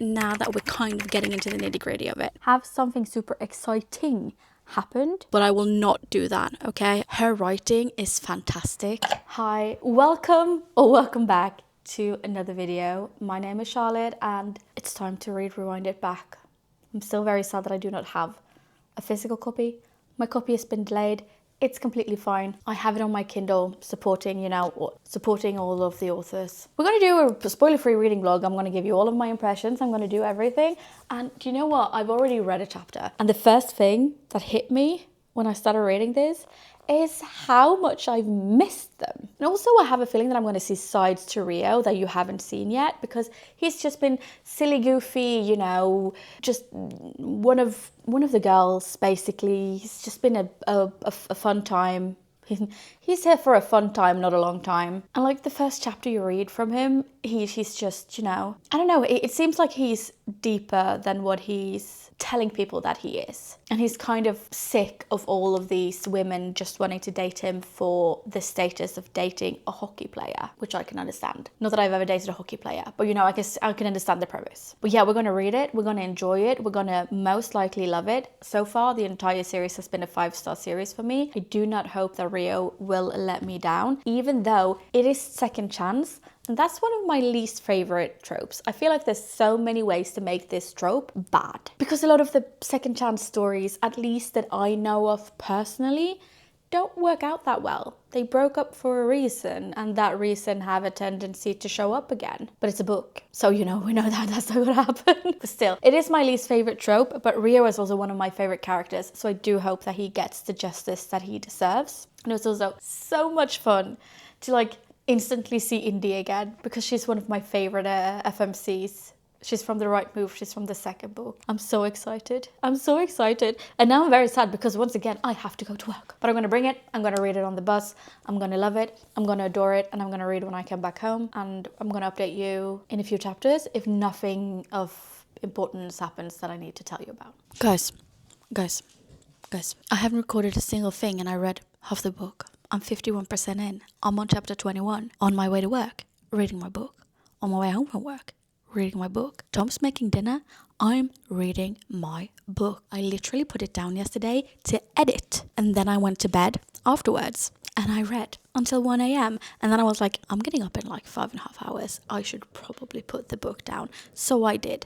now that we're kind of getting into the nitty-gritty of it, have something super exciting happened, but I will not do that, okay? Her writing is fantastic. Hi, welcome back to another video. My name is Charlotte and it's time to read Rewind It Back. I'm still very sad that I do not have a physical copy. My copy has been delayed. It's completely fine. I have it on my Kindle supporting all of the authors. We're going to do a spoiler-free reading vlog. I'm going to give you all of my impressions. I'm going to do everything. And do you know what? I've already read a chapter. And the first thing that hit me when I started reading this is how much I've missed them. And also I have a feeling that I'm going to see sides to Rio that you haven't seen yet, because he's just been silly, goofy, you know, just one of the girls, basically. He's just been a fun time. He's here for a fun time, not a long time. And like the first chapter you read from him, he's just, you know, I don't know, it seems like he's deeper than what he's telling people that he is. And he's kind of sick of all of these women just wanting to date him for the status of dating a hockey player, which I can understand. Not that I've ever dated a hockey player, but you know, I guess I can understand the premise. But yeah, we're going to read it, we're going to enjoy it, we're going to most likely love it. So far, the entire series has been a 5-star series for me. I do not hope that Rio will let me down, even though it is second chance. And that's one of my least favorite tropes. I feel like there's so many ways to make this trope bad. Because a lot of the second chance stories, at least that I know of personally, don't work out that well. They broke up for a reason, and that reason have a tendency to show up again. But it's a book, so you know, we know that that's not gonna happen. But still, it is my least favorite trope, but Rio is also one of my favorite characters, so I do hope that he gets the justice that he deserves. And it's also so much fun to like instantly see Indy again, because she's one of my favorite FMCs. She's from The Right Move. She's from the second book. I'm so excited. I'm so excited. And now I'm very sad because once again, I have to go to work. But I'm going to bring it. I'm going to read it on the bus. I'm going to love it. I'm going to adore it. And I'm going to read when I come back home. And I'm going to update you in a few chapters if nothing of importance happens that I need to tell you about. Guys. I haven't recorded a single thing and I read half the book. I'm 51% in. I'm on chapter 21. On my way to work, reading my book. On my way home from work, reading my book. Tom's making dinner. I'm reading my book. I literally put it down yesterday to edit. And then I went to bed afterwards. And I read until 1 a.m. And then I was like, I'm getting up in like 5.5 hours. I should probably put the book down. So I did.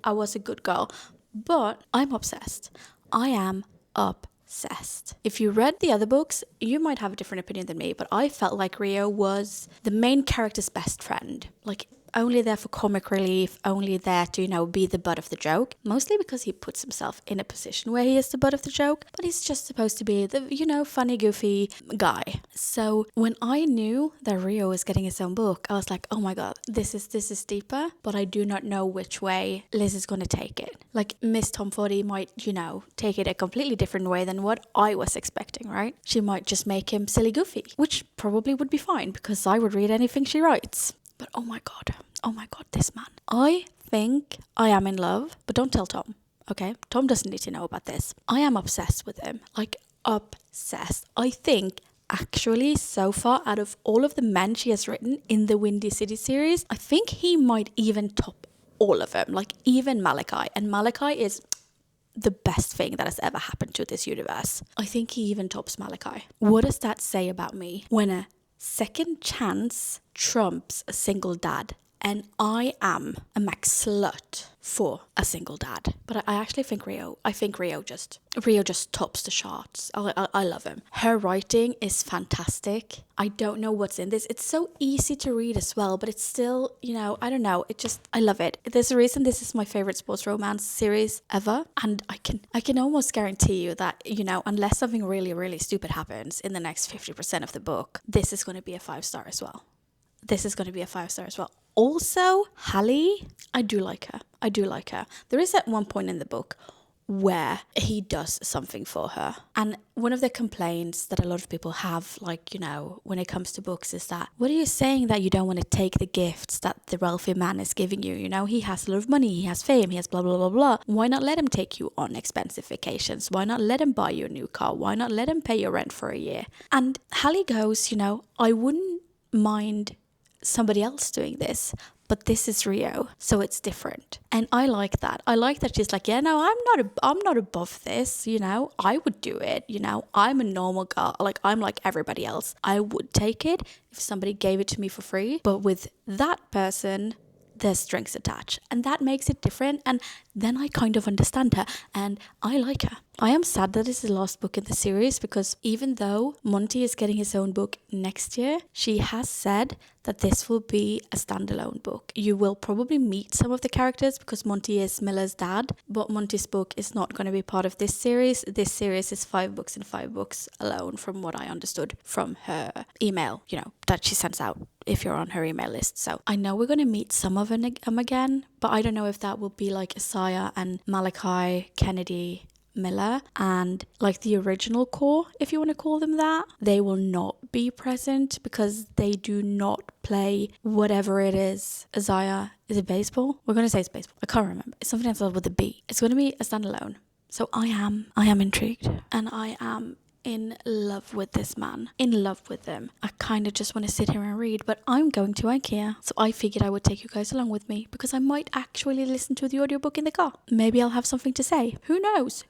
I was a good girl. But I'm obsessed. I am obsessed. If you read the other books, you might have a different opinion than me, but I felt like Rio was the main character's best friend. Like, only there for comic relief, only there to, you know, be the butt of the joke. Mostly because he puts himself in a position where he is the butt of the joke, but he's just supposed to be the, you know, funny, goofy guy. So when I knew that Rio was getting his own book, I was like, oh my god, this is deeper, but I do not know which way Liz is going to take it. Like, Miss Tom Ford might, you know, take it a completely different way than what I was expecting, right? She might just make him silly goofy, which probably would be fine because I would read anything she writes. But oh my god, this man. I think I am in love, but don't tell Tom, okay? Tom doesn't need to know about this. I am obsessed with him, like obsessed. I think actually so far out of all of the men she has written in the Windy City series, I think he might even top all of them, like even Malachi. And Malachi is the best thing that has ever happened to this universe. I think he even tops Malachi. What does that say about me? When a second chance trumps a single dad, and I am a max slut for a single dad. But I actually think Rio just tops the charts. I love him. Her writing is fantastic. I don't know what's in this. It's so easy to read as well, but it's still, you know, I don't know. I love it. There's a reason this is my favorite sports romance series ever. And I can almost guarantee you that, you know, unless something really, really stupid happens in the next 50% of the book, this is going to be a 5-star as well. Also, Hallie, I do like her. There is at one point in the book where he does something for her. And one of the complaints that a lot of people have, like, you know, when it comes to books is that, what are you saying that you don't want to take the gifts that the wealthy man is giving you? You know, he has a lot of money, he has fame, he has blah, blah, blah, blah. Why not let him take you on expensive vacations? Why not let him buy you a new car? Why not let him pay your rent for a year? And Hallie goes, you know, I wouldn't mind somebody else doing this, but this is Rio, so it's different. And I like that. I like that she's like, yeah, no, I'm not above this, you know. I would do it, you know. I'm a normal girl. Like, I'm like everybody else. I would take it if somebody gave it to me for free. But with that person, there's strings attached, and that makes it different. And then I kind of understand her, and I like her. I am sad that this is the last book in the series, because even though Monty is getting his own book next year, she has said that this will be a standalone book. You will probably meet some of the characters because Monty is Miller's dad, but Monty's book is not going to be part of this series. This series is 5 books and 5 books alone, from what I understood from her email, you know, that she sends out if you're on her email list. So I know we're going to meet some of them again, but I don't know if that will be like Isaiah and Malachi, Kennedy, Miller, and like the original core, if you want to call them that. They will not be present because they do not play whatever it is. Isaiah, is it baseball? We're going to say it's baseball. I can't remember. It's something else with a B. It's going to be a standalone. So I am intrigued, and I am in love with this man, in love with him. I kind of just want to sit here and read, but I'm going to IKEA, so I figured I would take you guys along with me, because I might actually listen to the audiobook in the car. Maybe I'll have something to say. Who knows?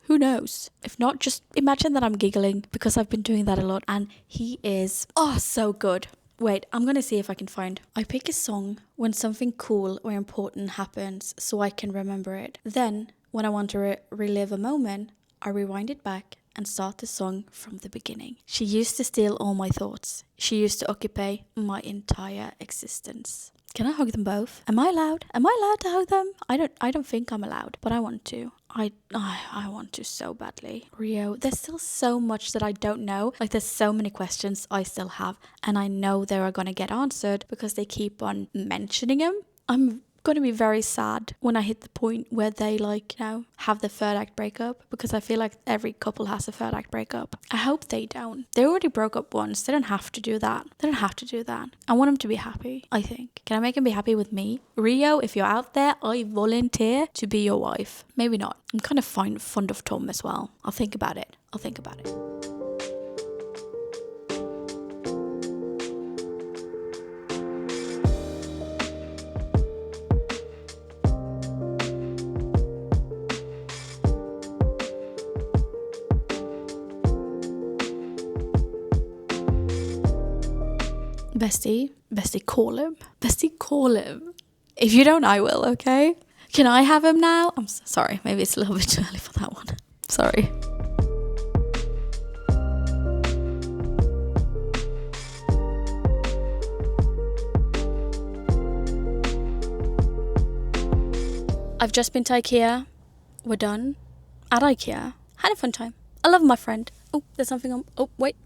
If not, just imagine that I'm giggling, because I've been doing that a lot, and he is so good. Wait, I'm gonna see if I can find. I pick a song when something cool or important happens so I can remember it. Then, when I want to relive a moment, I rewind it back and start the song from the beginning. She used to steal all my thoughts. She used to occupy my entire existence. Can I hug them both? Am I allowed? Am I allowed to hug them? I don't think I'm allowed, but I want to. I want to so badly. Rio, there's still so much that I don't know. Like, there's so many questions I still have, and I know they are gonna get answered because they keep on mentioning them. I'm going to be very sad when I hit the point where they, like, you know, have the third act breakup, because I feel like every couple has a third act breakup. I hope they don't. They already broke up once. They don't have to do that. I want them to be happy, I think. Can I make them be happy with me? Rio, if you're out there, I volunteer to be your wife. Maybe not. I'm kind of fond of Tom as well. I'll think about it. Bestie, call him. If you don't, I will, okay? Can I have him now? I'm so sorry. Maybe it's a little bit too early for that one. Sorry. I've just been to IKEA. We're done. At IKEA. Had a fun time. I love my friend. Oh, there's something on. Oh, wait.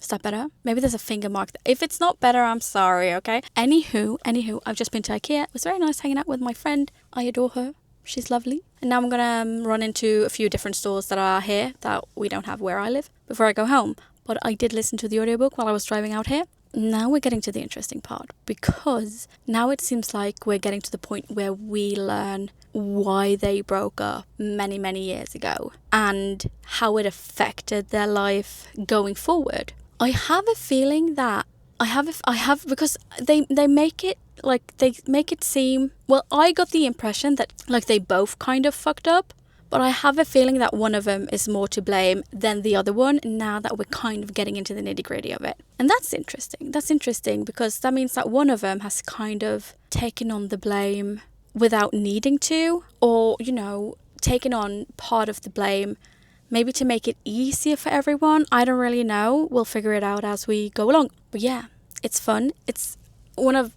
Is that better? Maybe there's a finger mark. If it's not better, I'm sorry, okay? Anywho, I've just been to IKEA. It was very nice hanging out with my friend. I adore her. She's lovely. And now I'm gonna run into a few different stores that are here that we don't have where I live before I go home. But I did listen to the audiobook while I was driving out here. Now we're getting to the interesting part, because now it seems like we're getting to the point where we learn why they broke up many, many years ago and how it affected their life going forward. I have a feeling that I have because they make it seem, well, I got the impression that like they both kind of fucked up, but I have a feeling that one of them is more to blame than the other one, now that we're kind of getting into the nitty-gritty of it. And that's interesting because that means that one of them has kind of taken on the blame without needing to, or, you know, taken on part of the blame maybe to make it easier for everyone. I don't really know. We'll figure it out as we go along. But yeah, it's fun. It's one of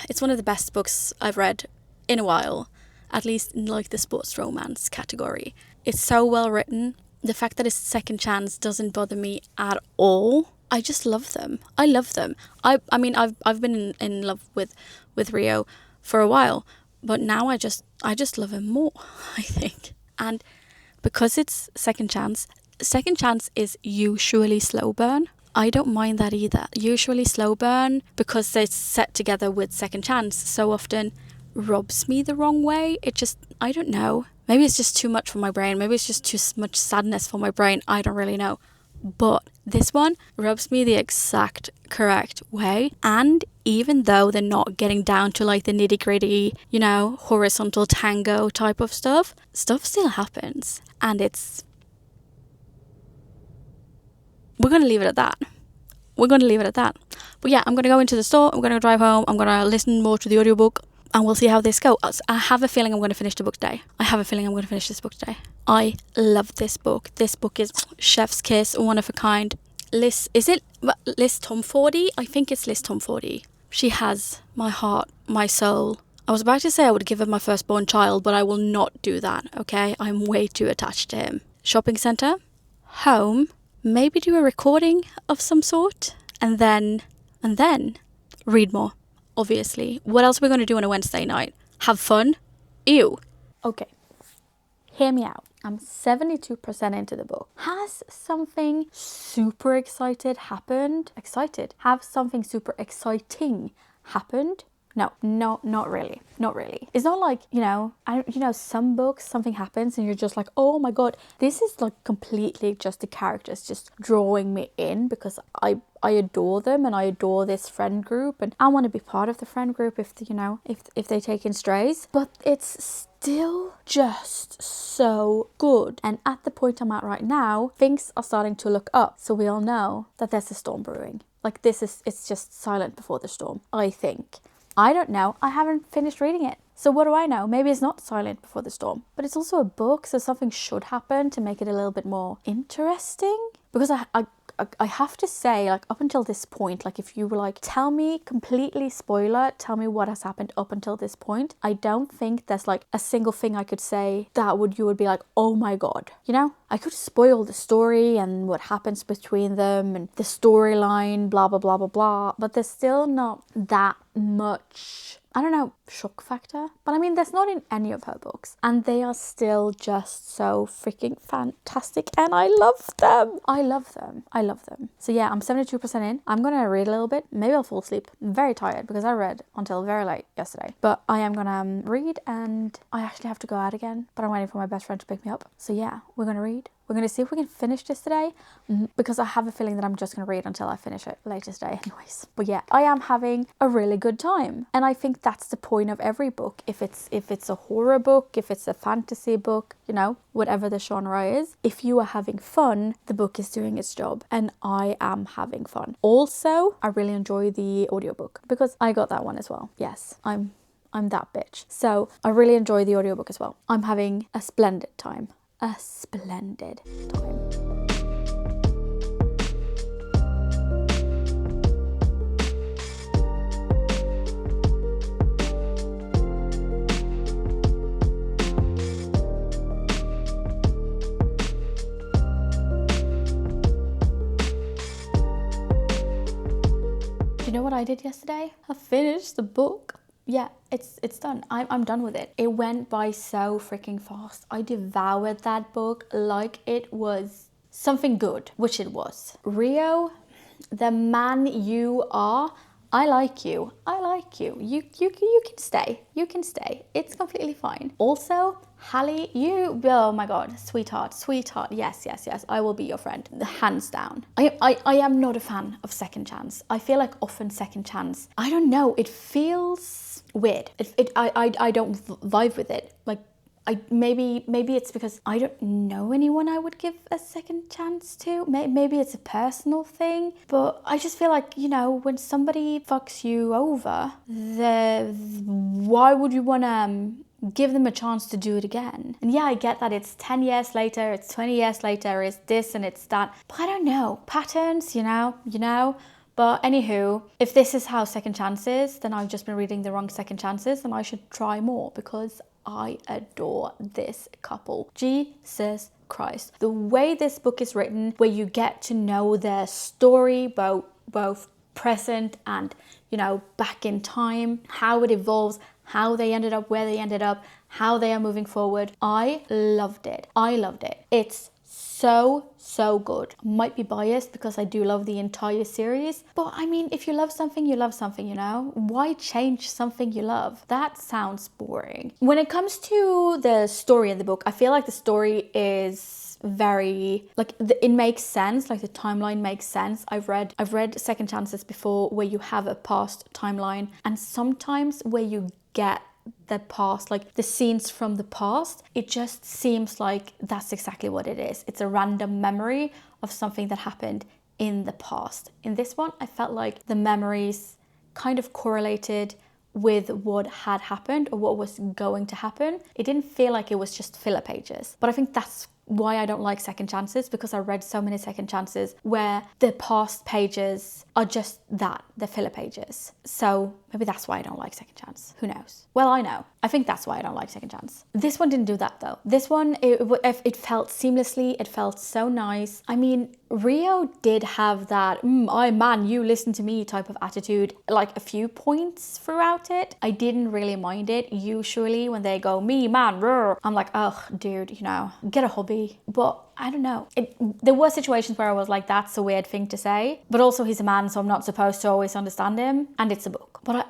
the best books I've read in a while, at least in like the sports romance category. It's so well written. The fact that it's second chance doesn't bother me at all. I just love them. I love them. I mean I've been in love with Rio for a while, but now I just love him more, I think. And because it's second chance is usually slow burn. I don't mind that either. Usually slow burn, because it's set together with second chance, so often rubs me the wrong way. It just, I don't know. Maybe it's just too much for my brain. Maybe it's just too much sadness for my brain. I don't really know. But This one rubs me the exact correct way. And even though they're not getting down to like the nitty gritty, you know, horizontal tango type of stuff still happens. And we're going to leave it at that. But yeah, I'm going to go into the store. I'm going to drive home. I'm going to listen more to the audiobook. And we'll see how this goes. I have a feeling I'm going to finish the book today. I love this book. This book is Chef's Kiss, one of a kind. Liz Tomfordy? I think it's Liz Tomfordy. She has my heart, my soul. I was about to say I would give her my firstborn child, but I will not do that, okay? I'm way too attached to him. Shopping centre, home, maybe do a recording of some sort, and then read more. Obviously. What else are we going to do on a Wednesday night? Have fun? Ew. Okay. Hear me out. I'm 72% into the book. Has something super happened? Have something super exciting happened? No, not really. It's not like, some books, something happens and you're just like, oh my God, this is like completely just the characters just drawing me in because I adore them and I adore this friend group and I want to be part of the friend group if they take in strays. But it's still just so good. And at the point I'm at right now, things are starting to look up. So we all know that there's a storm brewing. Like it's just silent before the storm, I think. I don't know. I haven't finished reading it. So what do I know? Maybe it's not silent before the storm. But it's also a book, so something should happen to make it a little bit more interesting. Because I have to say, like, up until this point, like, if you were like, tell me completely spoiler, tell me what has happened up until this point, I don't think there's like a single thing I could say that you would be like, oh my God, I could spoil the story and what happens between them and the storyline, blah, blah, blah, blah, blah, but there's still not that much, I don't know, shock factor. But I mean, there's not in any of her books. And they are still just so freaking fantastic. And I love them. So yeah, I'm 72% in. I'm going to read a little bit. Maybe I'll fall asleep. I'm very tired because I read until very late yesterday. But I am going to read and I actually have to go out again. But I'm waiting for my best friend to pick me up. So yeah, we're going to read. We're going to see if we can finish this today because I have a feeling that I'm just going to read until I finish it later today anyways. But yeah, I am having a really good time. And I think that's the point of every book. If it's a horror book, if it's a fantasy book, whatever the genre is, if you are having fun, the book is doing its job. And I am having fun. Also, I really enjoy the audiobook because I got that one as well. Yes, I'm that bitch. So I really enjoy the audiobook as well. I'm having a splendid time. A splendid time. Do you know what I did yesterday? I finished the book. Yeah, it's done. I'm done with it. It went by so freaking fast. I devoured that book like it was something good, which it was. Rio, the man you are, I like you. You can stay. It's completely fine. Also, Hallie, oh my God, sweetheart. Yes. I will be your friend, hands down. I am not a fan of second chance. I feel like often second chance, I don't know, it feels weird. I don't vibe with it. Like, maybe it's because I don't know anyone I would give a second chance to. Maybe it's a personal thing, but I just feel like, when somebody fucks you over, why would you want to give them a chance to do it again? And yeah, I get that it's 10 years later, it's 20 years later, it's this and it's that, but I don't know, patterns, But anywho, if this is how second chance is, then I've just been reading the wrong second chances and I should try more because I adore this couple. Jesus Christ. The way this book is written, where you get to know their story, both present and, back in time, how it evolves, how they ended up where they ended up, how they are moving forward. I loved it. It's so good. Might be biased because I do love the entire series, but I mean, if you love something, you love something, Why change something you love? That sounds boring. When it comes to the story in the book, I feel like the story is very, like, it makes sense, like the timeline makes sense. I've read Second Chances before where you have a past timeline, and sometimes where you get the past, like the scenes from the past, it just seems like that's exactly what it is. It's a random memory of something that happened in the past. In this one, I felt like the memories kind of correlated with what had happened or what was going to happen. It didn't feel like it was just filler pages. But I think that's why I don't like Second Chances, because I read so many Second Chances where the past pages are just that, the filler pages. So maybe that's why I don't like Second Chance. Who knows? Well, I know. I think that's why I don't like Second Chance. This one didn't do that though. This one, it felt seamlessly. It felt so nice. I mean, Rio did have that, man, you listen to me type of attitude, like a few points throughout it. I didn't really mind it. Usually when they go, me, man, rrr, I'm like, oh, dude, you know, get a hobby. But I don't know. There were situations where I was like, that's a weird thing to say. But also he's a man, so I'm not supposed to always understand him. And it's a book. But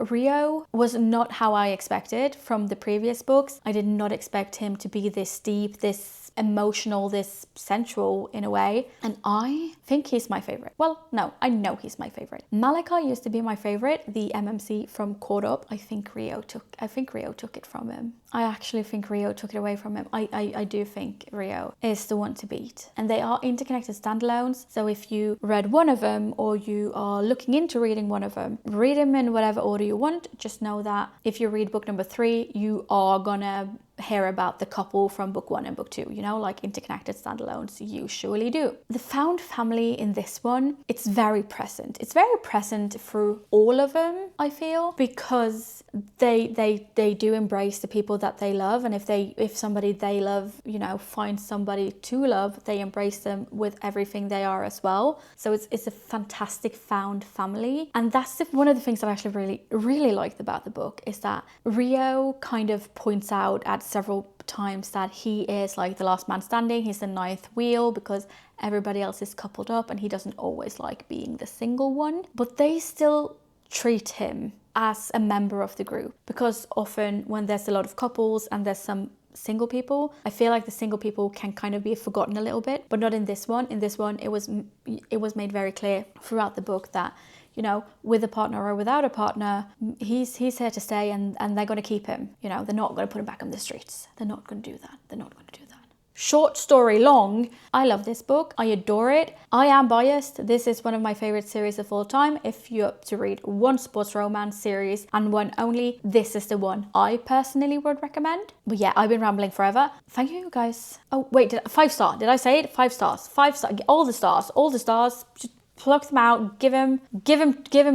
Rio was not how I expected from the previous books. I did not expect him to be this deep, this emotional, this sensual in a way. And I think he's my favorite. Well, no, I know he's my favorite. Malachi used to be my favorite, the MMC from Caught Up. I think Rio took it from him. I actually think Rio took it away from him. I do think Rio is the one to beat. And they are interconnected standalones. So if you read one of them or you are looking into reading one of them, read them in whatever order you want. Just know that if you read book number 3, you are gonna hear about the couple from book 1 and book 2, you know, like interconnected standalones you surely do. The found family in this one, it's very present. It's very present through all of them, I feel, because they do embrace the people that they love, and if somebody they love, you know, finds somebody to love, they embrace them with everything they are as well. So it's a fantastic found family, and that's one of the things I actually really liked about the book, is that Rio kind of points out at several times that he is like the last man standing. He's the 9th wheel because everybody else is coupled up and he doesn't always like being the single one, but they still treat him as a member of the group, because often when there's a lot of couples and there's some single people, I feel like the single people can kind of be forgotten a little bit, but not in this one. In this one, it was made very clear throughout the book that, you know, with a partner or without a partner, he's here to stay, and they're going to keep him. You know, they're not going to put him back on the streets. They're not going to do that. They're not going to do that. Short story long, I love this book. I adore it. I am biased. This is one of my favorite series of all time. If you're up to read one sports romance series and one only, this is the one I personally would recommend. But yeah, I've been rambling forever. Thank you guys. Oh wait, 5-star. Did I say it? 5 stars. 5 stars. All the stars. Just pluck them out, give him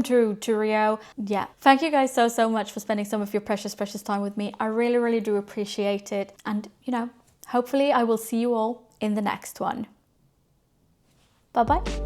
to Rio. Yeah, thank you guys so much for spending some of your precious time with me. I really do appreciate it, and you know, hopefully I will see you all in the next one. Bye bye.